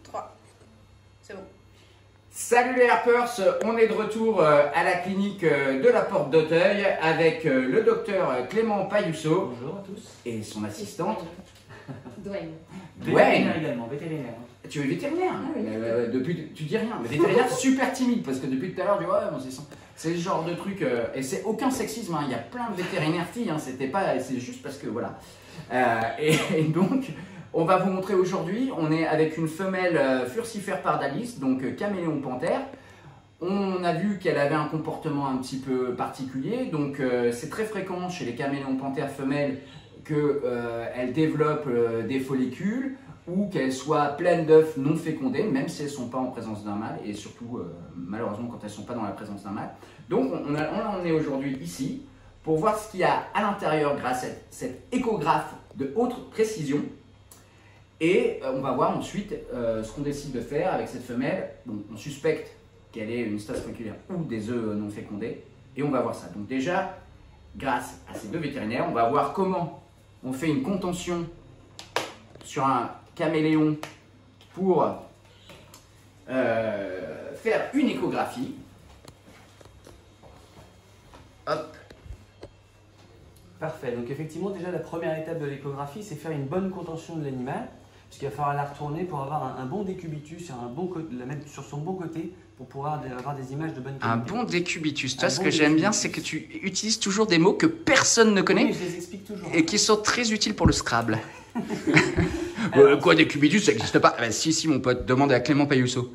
3. C'est bon. Salut les Harpers, on est de retour à la clinique de la Porte d'Auteuil avec le docteur Clément Payusso. Bonjour à tous. Et son assistante. Dwayne. Vétérinaire également, vétérinaire. Tu es vétérinaire? Ah oui. Depuis, tu dis rien. Mais vétérinaire super timide parce que depuis tout à l'heure, tu vois, bon, c'est le genre de truc. Et c'est aucun sexisme, hein. Il y a plein de vétérinaires filles, hein. C'est juste parce que voilà. Et donc, on va vous montrer aujourd'hui, on est avec une femelle Furcifère pardalis, donc caméléon panthère. On a vu qu'elle avait un comportement un petit peu particulier, donc c'est très fréquent chez les caméléons panthères femelles qu'elles développent des follicules ou qu'elles soient pleines d'œufs non fécondés, même si elles ne sont pas en présence d'un mâle, et surtout malheureusement quand elles ne sont pas dans la présence d'un mâle. Donc on en est aujourd'hui ici pour voir ce qu'il y a à l'intérieur grâce à cette échographe de haute précision. Et on va voir ensuite ce qu'on décide de faire avec cette femelle. Donc, on suspecte qu'elle ait une stase folliculaire ou des œufs non fécondés. Et on va voir ça. Donc déjà, grâce à ces deux vétérinaires, on va voir comment on fait une contention sur un caméléon pour faire une échographie. Hop. Parfait. Donc effectivement, déjà la première étape de l'échographie, c'est faire une bonne contention de l'animal, puisqu'il va falloir la retourner pour avoir un bon décubitus, la mettre sur son bon côté pour pouvoir avoir des images de bonne qualité. Un bon décubitus. Toi, ce que j'aime bien, c'est que tu utilises toujours des mots que personne ne connaît. Oui, je les explique toujours. Et qui sont très utiles pour le Scrabble. Quoi, décubitus, ça n'existe pas? Si, mon pote, demande à Clément Payusso.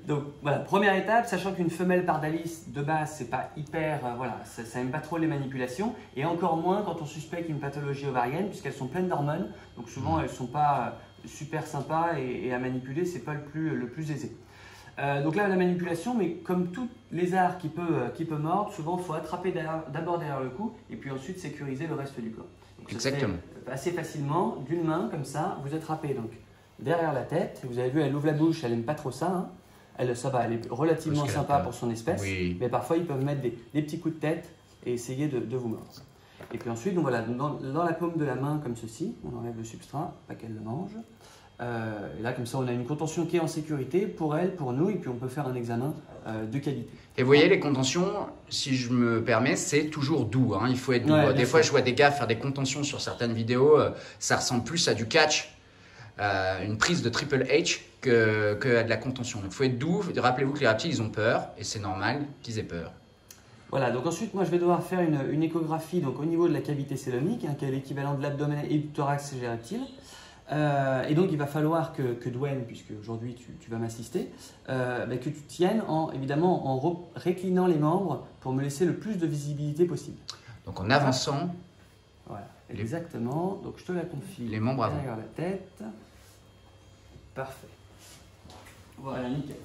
Donc voilà, première étape, sachant qu'une femelle pardalis de base, c'est pas hyper, ça n'aime pas trop les manipulations, et encore moins quand on suspecte une pathologie ovarienne, puisqu'elles sont pleines d'hormones, donc souvent elles sont pas super sympas et à manipuler, c'est pas le plus aisé. Donc là, la manipulation, mais comme tout lézard qui peut mordre, souvent il faut attraper d'abord derrière le cou, et puis ensuite sécuriser le reste du corps. Donc, exactement. Assez facilement, d'une main, comme ça, vous attrapez donc derrière la tête, vous avez vu, elle ouvre la bouche, elle n'aime pas trop ça, hein. Ça va, elle est relativement sympa pour son espèce, oui. Mais parfois ils peuvent mettre des petits coups de tête et essayer de vous mordre. Et puis ensuite, donc voilà, dans la paume de la main comme ceci, on enlève le substrat, pas qu'elle le mange. Et là, comme ça, on a une contention qui est en sécurité pour elle, pour nous, et puis on peut faire un examen de qualité. Et vous voyez, les contentions, si je me permets, c'est toujours doux, hein. Il faut être doux. Ouais, des fois, je vois des gars faire des contentions sur certaines vidéos, ça ressemble plus à du catch, une prise de Triple H que à de la contention. Donc il faut être doux. Rappelez-vous que les reptiles, ils ont peur, et c'est normal qu'ils aient peur. Voilà, donc ensuite, moi je vais devoir faire une échographie donc, au niveau de la cavité célomique, hein, qui est l'équivalent de l'abdomen et du thorax chez les reptiles. Et donc il va falloir que Dwayne, puisque aujourd'hui tu vas m'assister, que tu tiennes évidemment en réclinant les membres pour me laisser le plus de visibilité possible. Donc en avançant. Voilà, exactement. Donc je te la confie les membres avant. derrière la tête. Parfait. Voilà, nickel.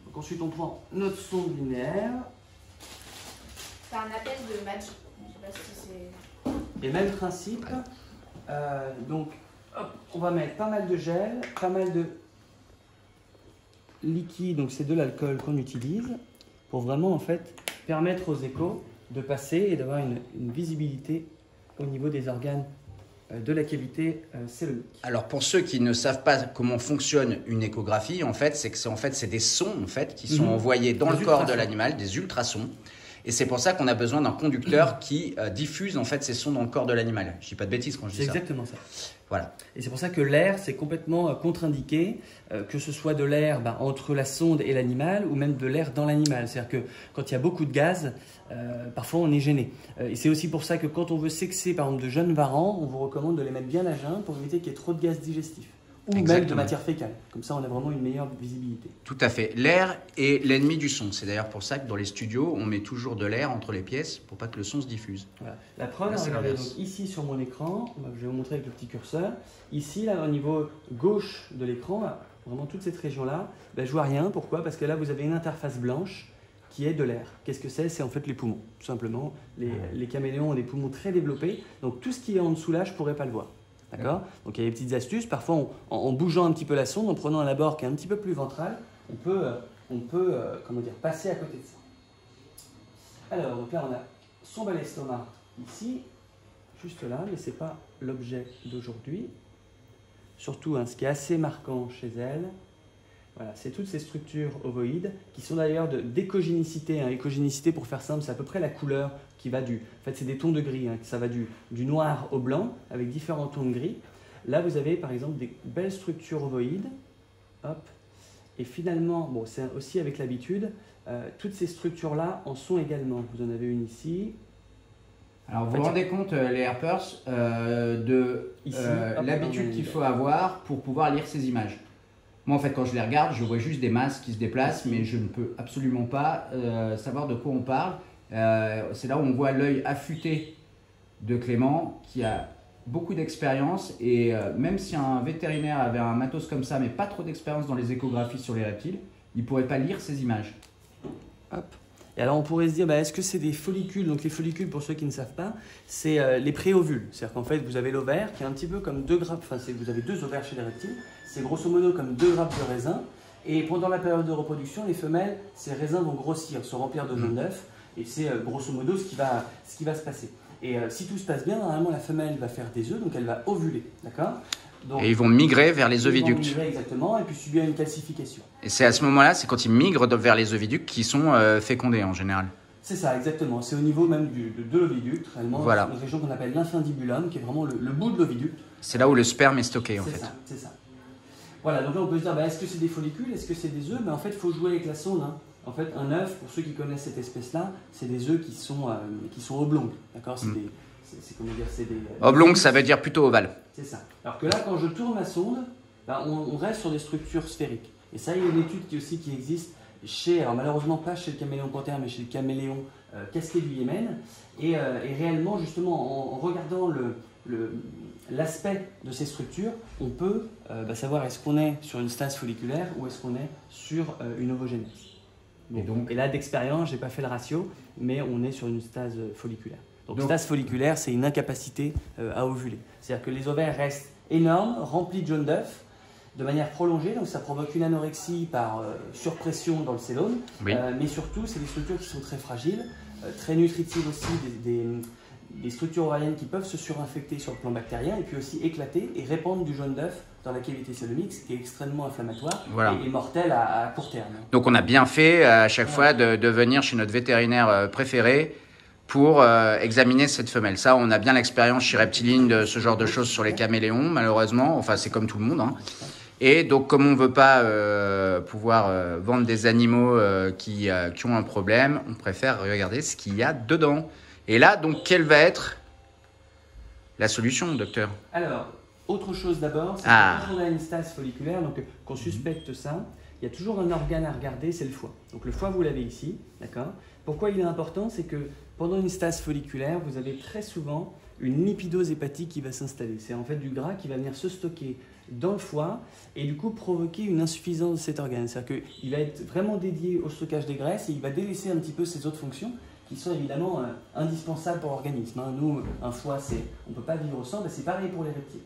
Donc ensuite on prend notre sonde linéaire. C'est un appel de match. Je sais pas si c'est. Et même principe. Donc hop, on va mettre pas mal de gel, pas mal de liquide, donc c'est de l'alcool qu'on utilise pour vraiment en fait permettre aux échos de passer et d'avoir une visibilité au niveau des organes de la cavité célomique. Alors pour ceux qui ne savent pas comment fonctionne une échographie, en fait, c'est des sons en fait qui sont envoyés dans le corps de l'animal, des ultrasons. Et c'est pour ça qu'on a besoin d'un conducteur qui diffuse en fait ces sons dans le corps de l'animal. Je dis pas de bêtises quand je dis ça. C'est exactement ça. Voilà. Et c'est pour ça que l'air, c'est complètement contre-indiqué, que ce soit de l'air entre la sonde et l'animal ou même de l'air dans l'animal. C'est-à-dire que quand il y a beaucoup de gaz, parfois on est gêné. Et c'est aussi pour ça que quand on veut sexer par exemple de jeunes varans, on vous recommande de les mettre bien à jeun pour éviter qu'il y ait trop de gaz digestif. Ou même de matière fécale. Comme ça, on a vraiment une meilleure visibilité. Tout à fait. L'air est l'ennemi du son. C'est d'ailleurs pour ça que dans les studios, on met toujours de l'air entre les pièces pour pas que le son se diffuse. Voilà. La preuve, regardez donc ici sur mon écran, je vais vous montrer avec le petit curseur. Ici, là, au niveau gauche de l'écran, vraiment toute cette région-là, je vois rien. Pourquoi? Parce que là, vous avez une interface blanche qui est de l'air. Qu'est-ce que c'est? C'est en fait les poumons, tout simplement. Les caméléons ont des poumons très développés. Donc tout ce qui est en dessous là, je ne pourrais pas le voir. D'accord? Donc il y a des petites astuces. Parfois, en bougeant un petit peu la sonde, en prenant un abord qui est un petit peu plus ventral, on peut passer à côté de ça. Alors, donc là, on a son bel estomac ici, juste là, mais ce n'est pas l'objet d'aujourd'hui. surtout ce qui est assez marquant chez elle, voilà, c'est toutes ces structures ovoïdes qui sont d'ailleurs d'écogénicité. Écogénicité, pour faire simple, c'est à peu près la couleur qui va du... En fait, c'est des tons de gris, ça va du noir au blanc avec différents tons de gris. Là, vous avez par exemple des belles structures ovoïdes. Hop. Et finalement, bon, c'est aussi avec l'habitude, toutes ces structures-là en sont également. Vous en avez une ici. Alors, vous vous rendez compte, les herpers, de l'habitude qu'il faut avoir pour pouvoir lire ces images. Moi, en fait, quand je les regarde, je vois juste des masses qui se déplacent, mais je ne peux absolument pas savoir de quoi on parle. C'est là où on voit l'œil affûté de Clément, qui a beaucoup d'expérience. Et même si un vétérinaire avait un matos comme ça, mais pas trop d'expérience dans les échographies sur les reptiles, il ne pourrait pas lire ces images. Hop. Et alors, on pourrait se dire, est-ce que c'est des follicules? Donc, les follicules, pour ceux qui ne savent pas, c'est les préovules. C'est-à-dire qu'en fait, vous avez l'ovaire qui est un petit peu comme 2 grappes. Enfin, vous avez 2 ovaires chez les reptiles. C'est grosso modo comme 2 grappes de raisin. Et pendant la période de reproduction, les femelles, ces raisins vont grossir, se remplir de jaunes d'œufs. Et c'est grosso modo ce qui va se passer. Et si tout se passe bien, normalement, la femelle va faire des œufs, donc elle va ovuler. D'accord? Donc, et ils vont migrer vers les oviducts. Ils vont migrer exactement, et puis subir une calcification. Et c'est à ce moment-là, c'est quand ils migrent vers les oviducts qui sont fécondés en général. C'est ça, exactement. C'est au niveau même de l'oviducte, réellement, voilà. Une région qu'on appelle l'infundibulum, qui est vraiment le bout de l'oviducte. C'est là où le sperme est stocké en fait. C'est ça. Voilà, donc là on peut se dire, est-ce que c'est des follicules, est-ce que c'est des œufs? En fait, il faut jouer avec la sonde. En fait, un œuf, pour ceux qui connaissent cette espèce-là, c'est des œufs qui sont oblongs. D'accord? Comment dire, c'est des... Oblong, ça veut dire plutôt ovale. C'est ça. Alors que là, quand je tourne ma sonde, on reste sur des structures sphériques. Et ça, il y a une étude qui existe alors malheureusement pas chez le caméléon panthère, mais chez le caméléon casqué du Yémen. Et réellement, justement, en regardant l'aspect de ces structures, on peut savoir est-ce qu'on est sur une stase folliculaire ou est-ce qu'on est sur une ovogénèse. Bon. Et là, d'expérience, je n'ai pas fait le ratio, mais on est sur une stase folliculaire. Donc stase folliculaire, c'est une incapacité à ovuler. C'est-à-dire que les ovaires restent énormes, remplis de jaunes d'œufs, de manière prolongée, donc ça provoque une anorexie par surpression dans le célone, oui. Mais surtout, c'est des structures qui sont très fragiles, très nutritives aussi, des structures ovariennes qui peuvent se surinfecter sur le plan bactérien et puis aussi éclater et répandre du jaune d'œuf dans la cavité cœlomique, ce qui est extrêmement inflammatoire et mortel à court terme. Donc on a bien fait à chaque fois de venir chez notre vétérinaire préféré pour examiner cette femelle. Ça, on a bien l'expérience chez Reptiline de ce genre de choses sur les caméléons, malheureusement. Enfin, c'est comme tout le monde. Et donc, comme on ne veut pas pouvoir vendre des animaux qui ont un problème, on préfère regarder ce qu'il y a dedans. Et là, donc, quelle va être la solution, docteur? Alors, autre chose d'abord, c'est que quand on a une stase folliculaire, donc qu'on suspecte ça, il y a toujours un organe à regarder, c'est le foie. Donc le foie, vous l'avez ici, d'accord? Pourquoi il est important? C'est que pendant une stase folliculaire, vous avez très souvent une lipidose hépatique qui va s'installer. C'est en fait du gras qui va venir se stocker dans le foie et du coup provoquer une insuffisance de cet organe. C'est-à-dire qu'il va être vraiment dédié au stockage des graisses et il va délaisser un petit peu ses autres fonctions qui sont évidemment indispensables pour l'organisme. Nous, un foie, on ne peut pas vivre sans, mais c'est pareil pour les reptiles.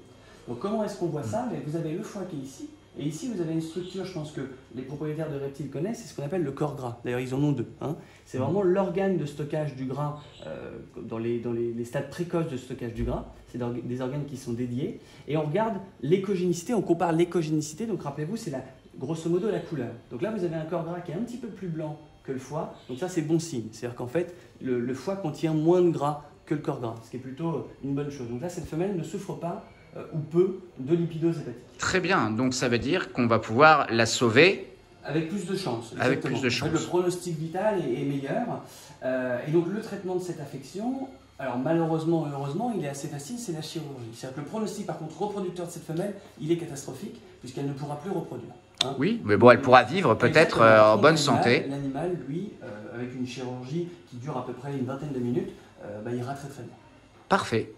Donc comment est-ce qu'on voit ça? Vous avez le foie qui est ici, et ici vous avez une structure, je pense que les propriétaires de reptiles connaissent, c'est ce qu'on appelle le corps gras. D'ailleurs ils en ont 2. C'est vraiment l'organe de stockage du gras dans les stades précoces de stockage du gras. C'est des organes qui sont dédiés. Et on regarde l'écogénicité, on compare l'écogénicité, donc rappelez-vous c'est grosso modo la couleur. Donc là vous avez un corps gras qui est un petit peu plus blanc que le foie, donc ça c'est bon signe. C'est-à-dire qu'en fait le foie contient moins de gras que le corps gras, ce qui est plutôt une bonne chose. Donc là cette femelle ne souffre pas ou peu de lipidose hépatique. Très bien, donc ça veut dire qu'on va pouvoir la sauver avec plus de chance. Avec plus de chance. En fait, le pronostic vital est meilleur. Et donc le traitement de cette affection, alors malheureusement, heureusement, il est assez facile, c'est la chirurgie. C'est-à-dire que le pronostic par contre reproducteur de cette femelle, il est catastrophique puisqu'elle ne pourra plus reproduire. Oui, mais bon, elle pourra vivre peut-être en bonne santé. L'animal, lui, avec une chirurgie qui dure à peu près une vingtaine de minutes, ira très très bien. Parfait.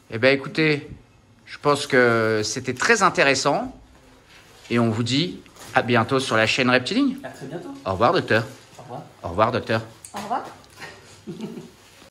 Eh bien écoutez, je pense que c'était très intéressant et on vous dit à bientôt sur la chaîne Reptiline. À très bientôt. Au revoir, docteur. Au revoir. Au revoir, docteur. Au revoir.